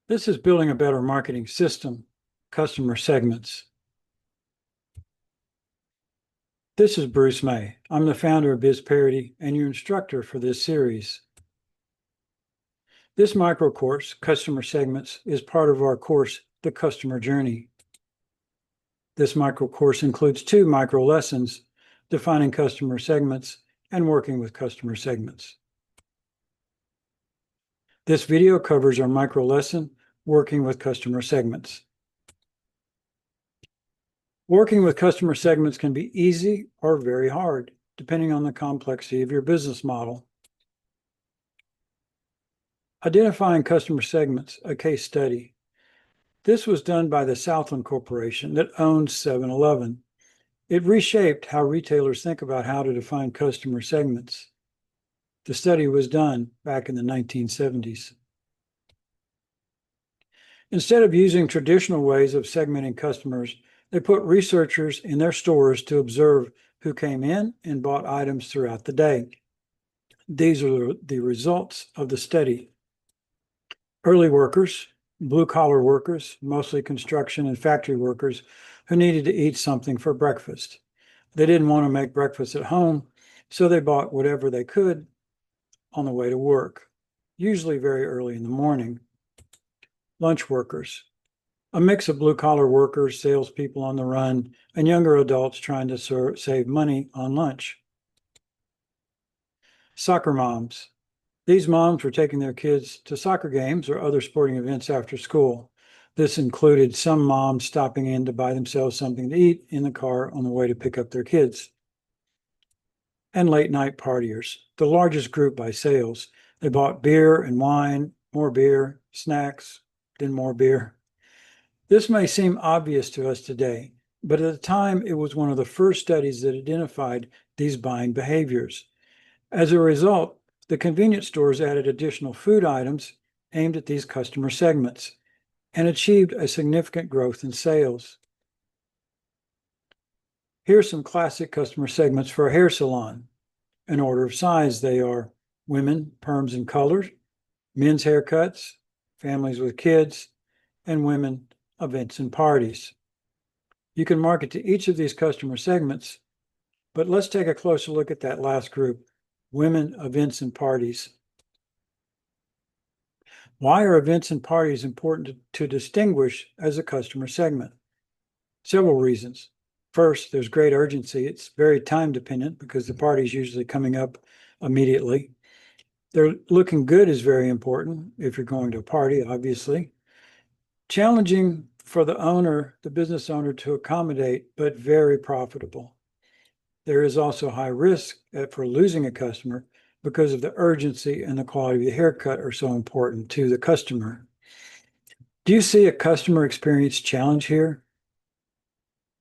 This is Building a Better Marketing System, Customer Segments. This is Bruce May. I'm the founder of BizParity and your instructor for this series. This micro course, Customer Segments, is part of our course, The Customer Journey. This micro course includes 2 micro lessons, defining customer segments and working with customer segments. This video covers our micro lesson, Working with Customer Segments. Working with customer segments can be easy or very hard, depending on the complexity of your business model. Identifying customer segments, a case study. This was done by the Southland Corporation that owns 7-Eleven. It reshaped how retailers think about how to define customer segments. The study was done back in the 1970s. Instead of using traditional ways of segmenting customers, they put researchers in their stores to observe who came in and bought items throughout the day. These are the results of the study. Early workers, blue-collar workers, mostly construction and factory workers, who needed to eat something for breakfast. They didn't want to make breakfast at home, so they bought whatever they could on the way to work, usually very early in the morning. Lunch workers, a mix of blue-collar workers, salespeople on the run, and younger adults trying to save money on lunch. Soccer moms. These moms were taking their kids to soccer games or other sporting events after school. This included some moms stopping in to buy themselves something to eat in the car on the way to pick up their kids. And late-night partiers, the largest group by sales. They bought beer and wine, more beer, snacks, then more beer. This may seem obvious to us today, but at the time, it was one of the first studies that identified these buying behaviors. As a result, the convenience stores added additional food items aimed at these customer segments and achieved a significant growth in sales. Here are some classic customer segments for a hair salon. In order of size, they are women, perms and colors, men's haircuts, families with kids, and women, events and parties. You can market to each of these customer segments, but let's take a closer look at that last group, women, events and parties. Why are events and parties important to distinguish as a customer segment? Several reasons. First, there's great urgency. It's very time dependent because the party is usually coming up immediately. They're looking good is very important if you're going to a party, obviously. Challenging for the owner, the business owner, to accommodate, but very profitable. There is also high risk for losing a customer because of the urgency and the quality of the haircut are so important to the customer. Do you see a customer experience challenge here?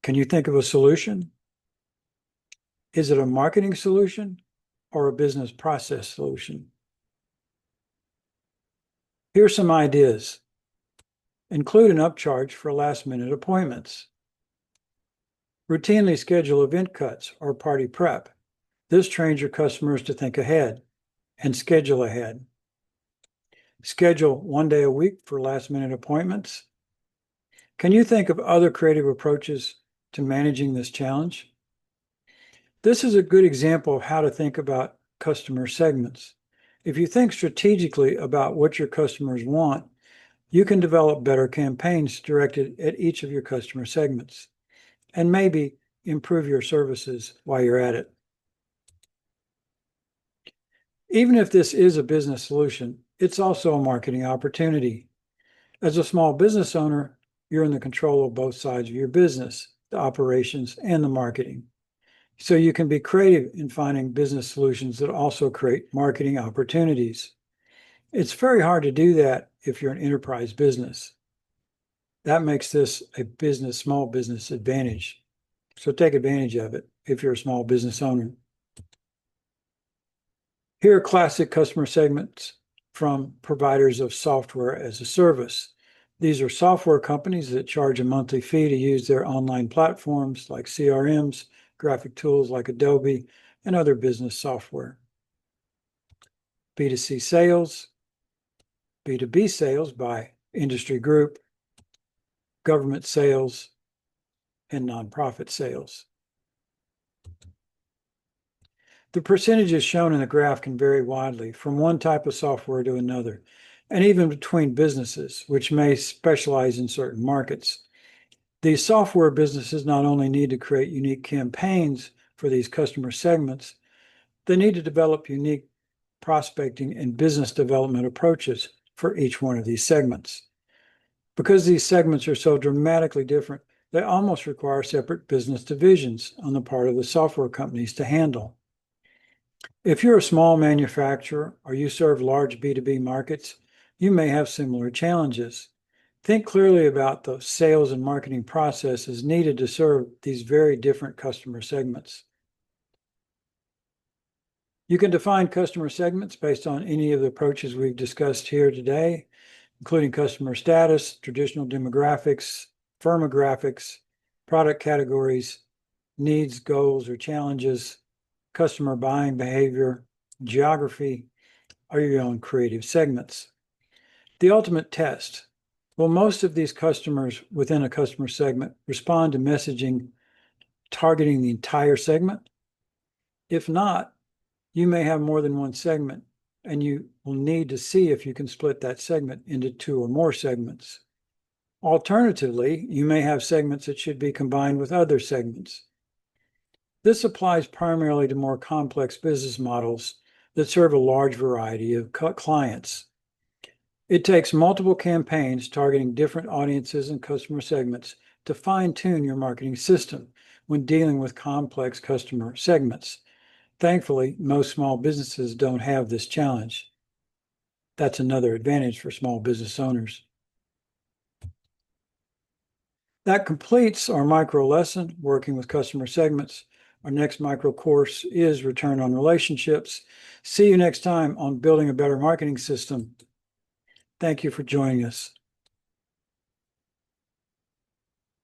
Can you think of a solution? Is it a marketing solution or a business process solution? Here are some ideas. Include an upcharge for last-minute appointments. Routinely schedule event cuts or party prep. This trains your customers to think ahead and schedule ahead. Schedule 1 day a week for last-minute appointments. Can you think of other creative approaches to managing this challenge? This is a good example of how to think about customer segments. If you think strategically about what your customers want, you can develop better campaigns directed at each of your customer segments and maybe improve your services while you're at it. Even if this is a business solution, it's also a marketing opportunity. As a small business owner, you're in the control of both sides of your business, the operations and the marketing. So you can be creative in finding business solutions that also create marketing opportunities. It's very hard to do that if you're an enterprise business. That makes this a small business advantage. So take advantage of it if you're a small business owner. Here are classic customer segments from providers of software as a service. These are software companies that charge a monthly fee to use their online platforms like CRMs, graphic tools like Adobe, and other business software. B2C sales, B2B sales by industry group, government sales, and nonprofit sales. The percentages shown in the graph can vary widely from one type of software to another, and even between businesses, which may specialize in certain markets. These software businesses not only need to create unique campaigns for these customer segments, they need to develop unique prospecting and business development approaches for each one of these segments. Because these segments are so dramatically different, they almost require separate business divisions on the part of the software companies to handle. If you're a small manufacturer or you serve large B2B markets, you may have similar challenges. Think clearly about the sales and marketing processes needed to serve these very different customer segments. You can define customer segments based on any of the approaches we've discussed here today, including customer status, traditional demographics, firmographics, product categories, needs, goals, or challenges, customer buying behavior, geography, or your own creative segments. The ultimate test. Will most of these customers within a customer segment respond to messaging targeting the entire segment? If not, you may have more than one segment, and you will need to see if you can split that segment into two or more segments. Alternatively, you may have segments that should be combined with other segments. This applies primarily to more complex business models that serve a large variety of clients. It takes multiple campaigns targeting different audiences and customer segments to fine-tune your marketing system when dealing with complex customer segments. Thankfully, most small businesses don't have this challenge. That's another advantage for small business owners. That completes our micro lesson, working with customer segments. Our next micro course is Return on Relationships. See you next time on Building a Better Marketing System. Thank you for joining us.